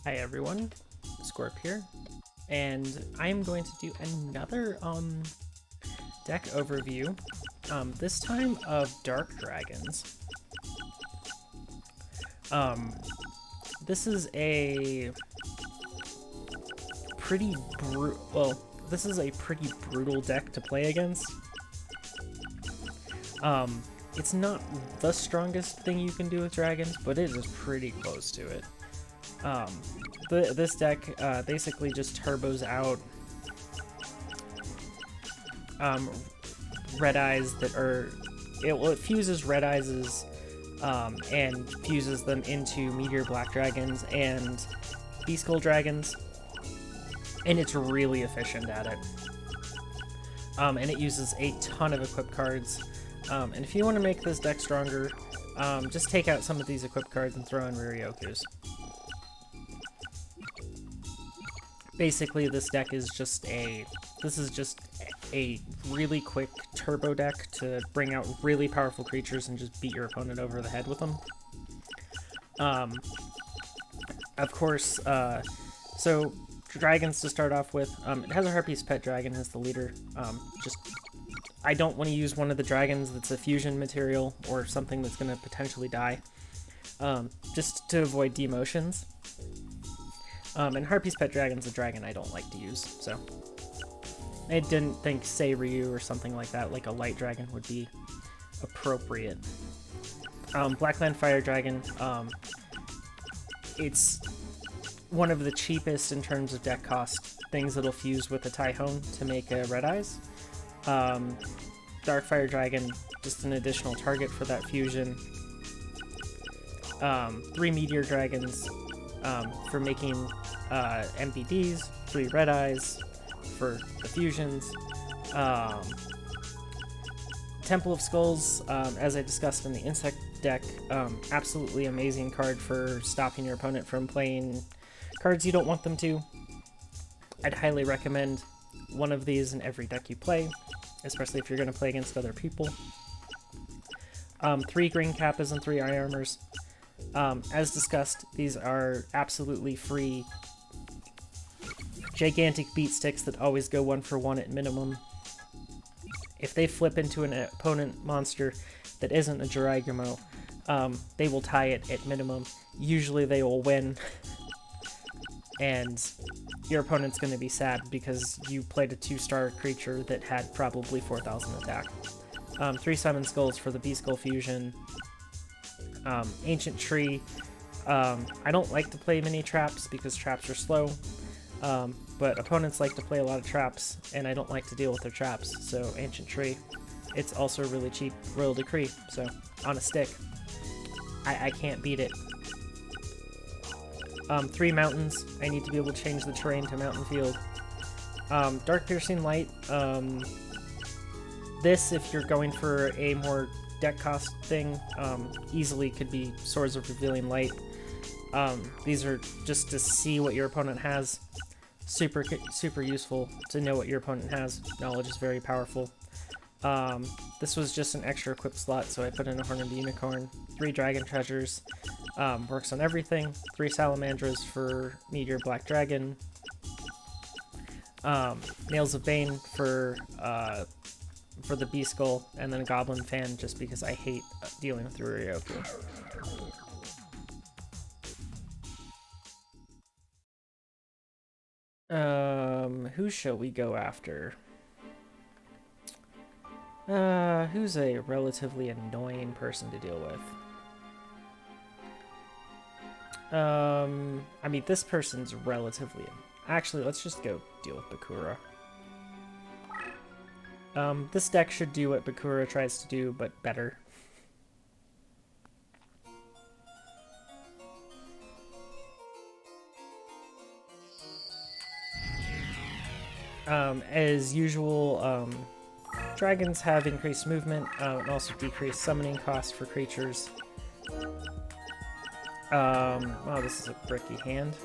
Hi everyone, Scorp here, and I'm going to do another deck overview, this time of Dark Dragons. This is a pretty brutal deck to play against. It's not the strongest thing you can do with dragons, but it is pretty close to it. This deck basically just turbos out red eyes that are it fuses red eyes and fuses them into meteor black dragons and beast skull dragons, and it's really efficient at it. And it uses a ton of equip cards. And if you want to make this deck stronger, just take out some of these equip cards and throw in Riryokus. Basically, this is just a really quick turbo deck to bring out really powerful creatures and just beat your opponent over the head with them. Of course, so dragons to start off with, it has a Harpy's Pet Dragon as the leader. I don't want to use one of the dragons that's a fusion material or something that's going to potentially die, just to avoid demotions. And Harpy's Pet Dragon's a dragon I don't like to use, so I didn't think Ryu or something like that, like a light dragon, would be appropriate. Blackland Fire Dragon, it's one of the cheapest in terms of deck cost things that'll fuse with a Tyhone to make Red Eyes. Dark Fire Dragon, just an additional target for that fusion. 3 Meteor Dragons for making MPDs, 3 Red Eyes for the fusions. Temple of Skulls, as I discussed in the Insect deck, absolutely amazing card for stopping your opponent from playing cards you don't want them to. I'd highly recommend one of these in every deck you play, especially if you're going to play against other people. 3 Green Kappas and 3 Eye Armors. As discussed, these are absolutely free, gigantic beat sticks that always go 1-for-1 at minimum. If they flip into an opponent monster that isn't a Jiraigumo, they will tie it at minimum. Usually they will win, and your opponent's going to be sad because you played a 2-star creature that had probably 4,000 attack. 3 Summon Skulls for the Beast Skull fusion. Ancient Tree. I don't like to play mini traps because traps are slow, but opponents like to play a lot of traps, and I don't like to deal with their traps, so Ancient Tree. It's also really cheap Royal Decree, so on a stick. I can't beat it. 3 Mountains. I need to be able to change the terrain to mountain field. Dark Piercing Light. This, if you're going for a more deck cost thing, easily could be Swords of Revealing Light. These are just to see what your opponent has. Super useful to know what your opponent has. Knowledge is very powerful. This was just an extra equip slot, so I put in a Horn of the Unicorn. 3 Dragon Treasures. Works on everything. 3 Salamandras for Meteor Black Dragon. Nails of Bane for the Beast Skull, and then a Goblin Fan just because I hate dealing with Riryoku. Who shall we go after? Who's a relatively annoying person to deal with? I mean, this person's relatively... Actually, let's just go deal with Bakura. This deck should do what Bakura tries to do, but better. As usual, dragons have increased movement and also decreased summoning cost for creatures. Wow, this is a bricky hand.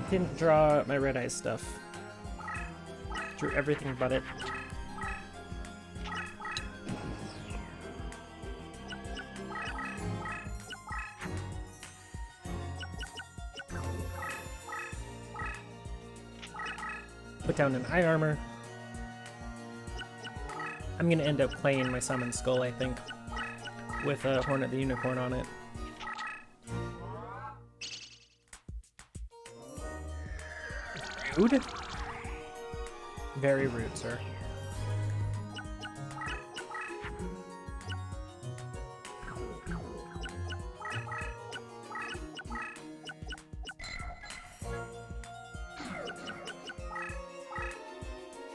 Didn't draw my Red Eyes stuff. Drew everything but it. put down an eye armor. I'm gonna end up playing my Summon Skull, I think, with a Horn of the Unicorn on it. Rude? Very rude, sir.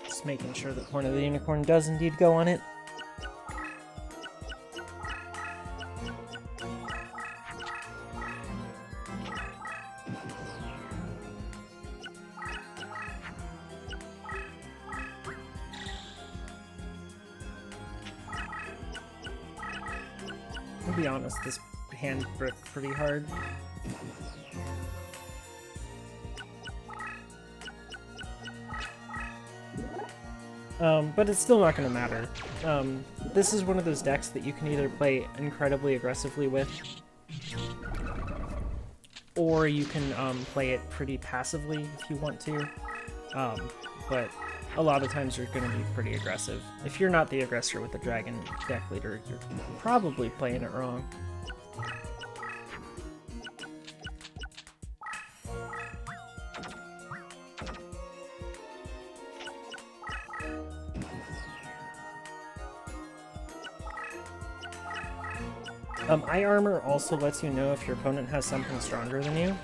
Just making sure that Horn of the Unicorn does indeed go on it. To be honest, this hand bricked pretty hard. But it's still not going to matter. This is one of those decks that you can either play incredibly aggressively with, or you can play it pretty passively if you want to. But a lot of times you're going to be pretty aggressive. If you're not the aggressor with the Dragon deck leader, you're probably playing it wrong. Eye Armor also lets you know if your opponent has something stronger than you.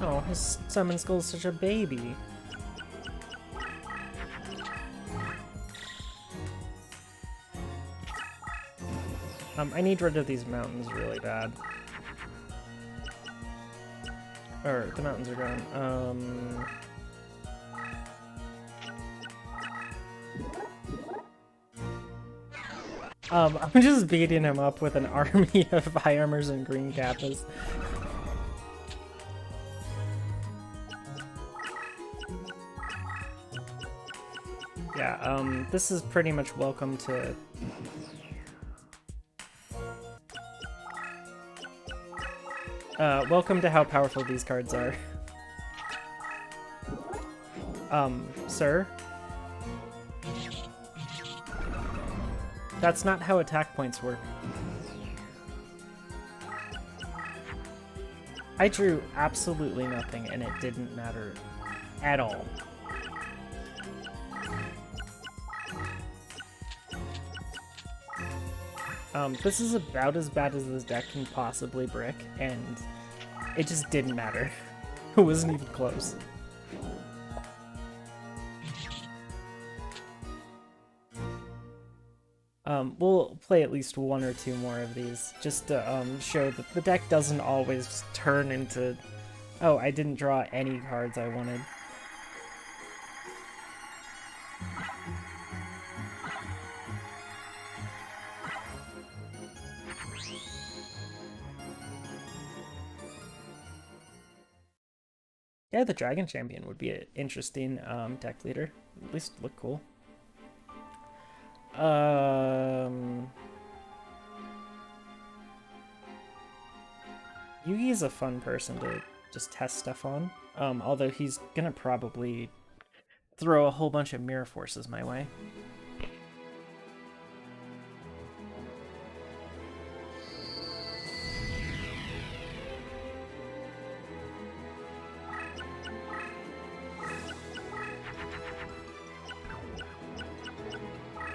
Oh, his Summon Skull is such a baby. I need rid of these mountains really bad. Or, the mountains are gone. I'm just beating him up with an army of Eye Armors and Green Kappas. Yeah, this is pretty much welcome to... welcome to how powerful these cards are. Sir? That's not how attack points work. I drew absolutely nothing, and it didn't matter at all. This is about as bad as this deck can possibly brick, and it just didn't matter. It wasn't even close. We'll play at least one or two more of these, just to show that the deck doesn't always turn into, oh, I didn't draw any cards I wanted. Yeah, the Dragon Champion would be an interesting deck leader. At least look cool. Yugi's a fun person to just test stuff on, although he's gonna probably throw a whole bunch of Mirror Forces my way.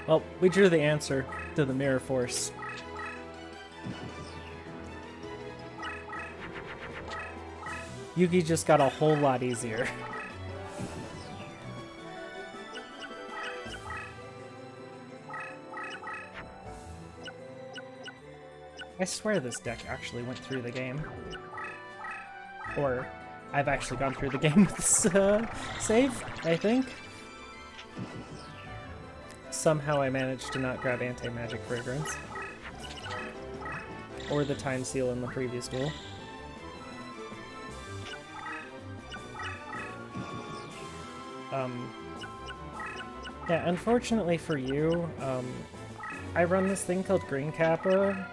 Well, we drew the answer to the Mirror Force. Yugi just got a whole lot easier. I swear this deck actually went through the game. Or, I've actually gone through the game with this save, I think. Somehow I managed to not grab Anti-Magic Fragrance. Or the Time Seal in the previous duel. Yeah, unfortunately for you, I run this thing called Green Kappa,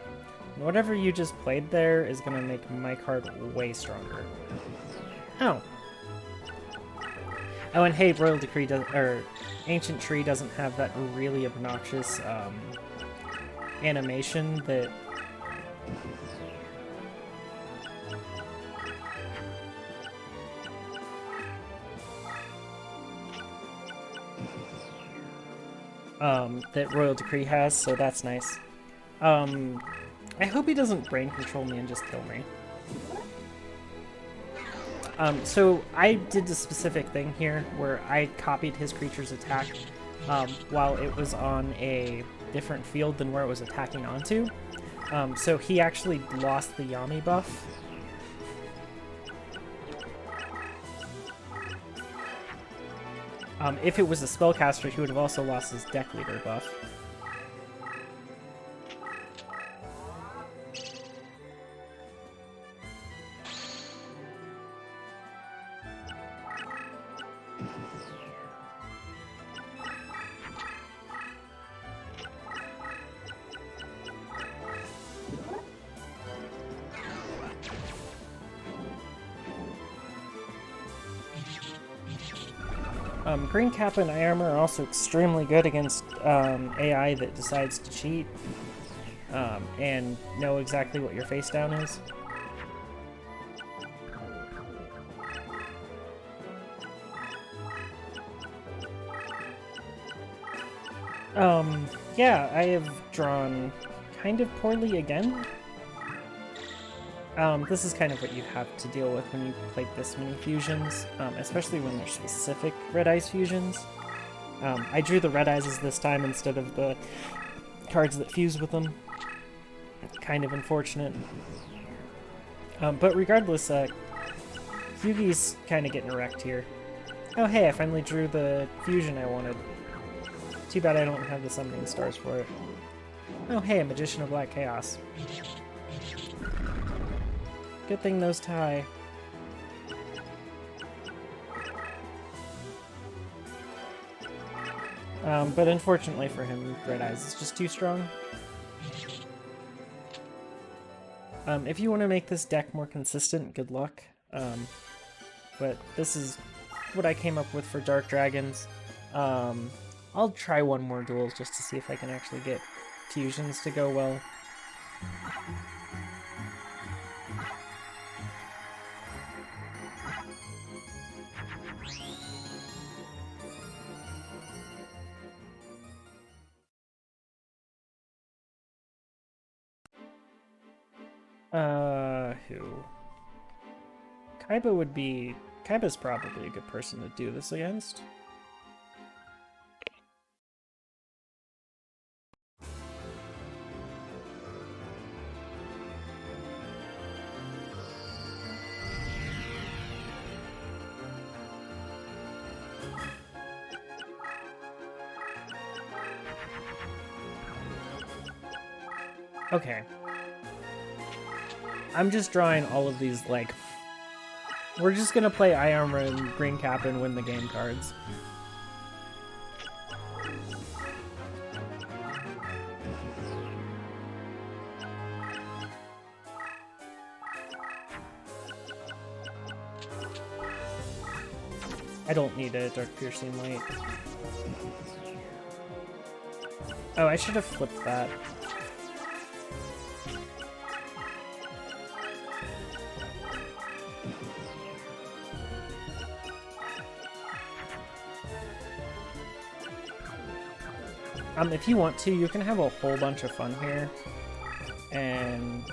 Whatever you just played there is gonna make my card way stronger. Oh. Oh, and hey, Royal Decree does, or Ancient Tree doesn't have that really obnoxious animation that that Royal Decree has, so that's nice. I hope he doesn't brain control me and just kill me. So I did the specific thing here where I copied his creature's attack while it was on a different field than where it was attacking onto. So he actually lost the Yami buff. If it was a spellcaster, he would have also lost his deck leader buff. Green Kappa and Eye Armor are also extremely good against AI that decides to cheat and know exactly what your face down is. Yeah, I have drawn kind of poorly again. This is kind of what you have to deal with when you play this many fusions, especially when they're specific Red Eyes fusions. I drew the Red Eyes this time instead of the cards that fuse with them. Kind of unfortunate. But regardless, Yugi's kind of getting wrecked here. Oh hey, I finally drew the fusion I wanted. Too bad I don't have the summoning stars for it. Oh hey, a Magician of Black Chaos. Good thing those tie. But unfortunately for him, Red Eyes is just too strong. If you want to make this deck more consistent, good luck. But this is what I came up with for Dark Dragons. I'll try one more duel just to see if I can actually get fusions to go well. Who? Kaiba would be... Kaiba's probably a good person to do this against. Okay. I'm just drawing all of these, like... We're just gonna play Eye Armor and Green Cap and win the game cards. I don't need a Dark Piercing Light. Oh, I should have flipped that. If you want to, you can have a whole bunch of fun here and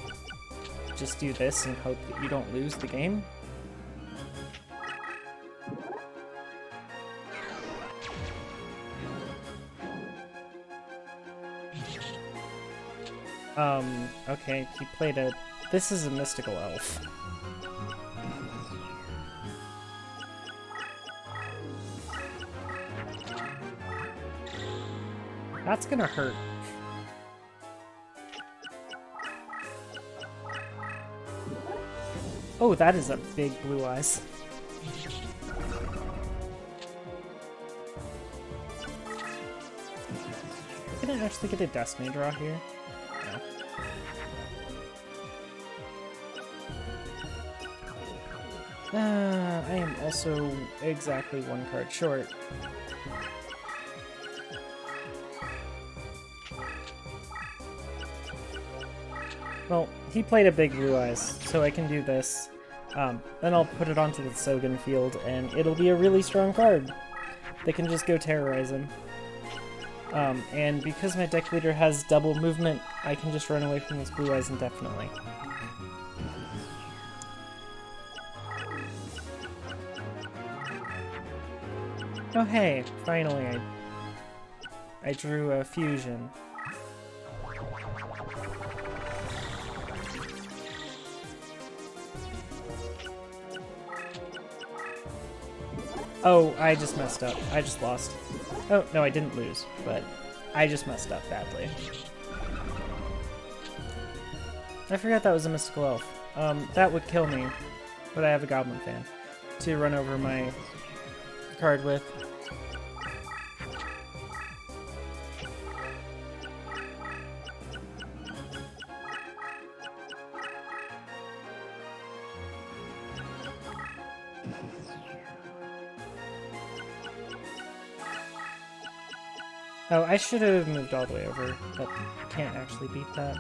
just do this and hope that you don't lose the game. Okay, he played a... This is a mystical elf. That's gonna hurt. Oh, that is a big blue eyes. Can I actually get a Destiny draw here? No. I am also exactly one card short. Well, he played a big Blue Eyes, so I can do this. Then I'll put it onto the Sogan field, and it'll be a really strong card. They can just go terrorize him. And because my deck leader has double movement, I can just run away from this Blue Eyes indefinitely. Oh hey, finally I drew a fusion. Oh, I just messed up. I just lost. Oh, no, I didn't lose, but I just messed up badly. I forgot that was a mystical elf. That would kill me, but I have a goblin fan to run over my card with. Oh, I should have moved all the way over. That can't actually beat that.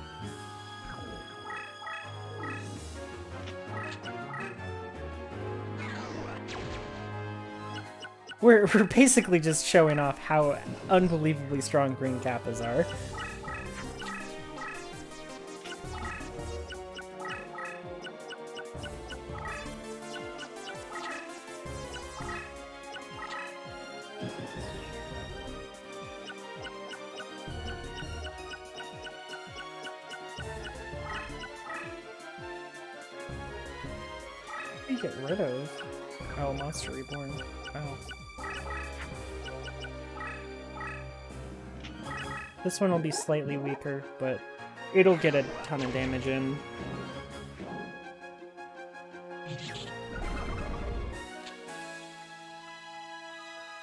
We're basically just showing off how unbelievably strong green kappas are. What do you get rid of? Oh, Monster Reborn. Oh. This one will be slightly weaker, but it'll get a ton of damage in.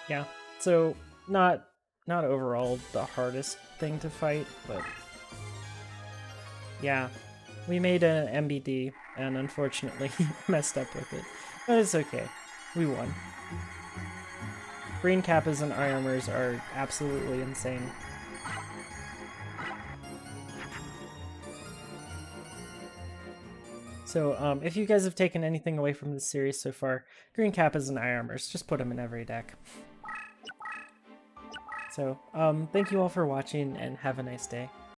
Yeah, so not overall the hardest thing to fight, but yeah, we made an MBD and unfortunately messed up with it, but it's okay. We won. Green Kappas and Eye Armors are absolutely insane. So if you guys have taken anything away from this series so far, Green Kappas and Eye Armors, just put them in every deck. So thank you all for watching and have a nice day.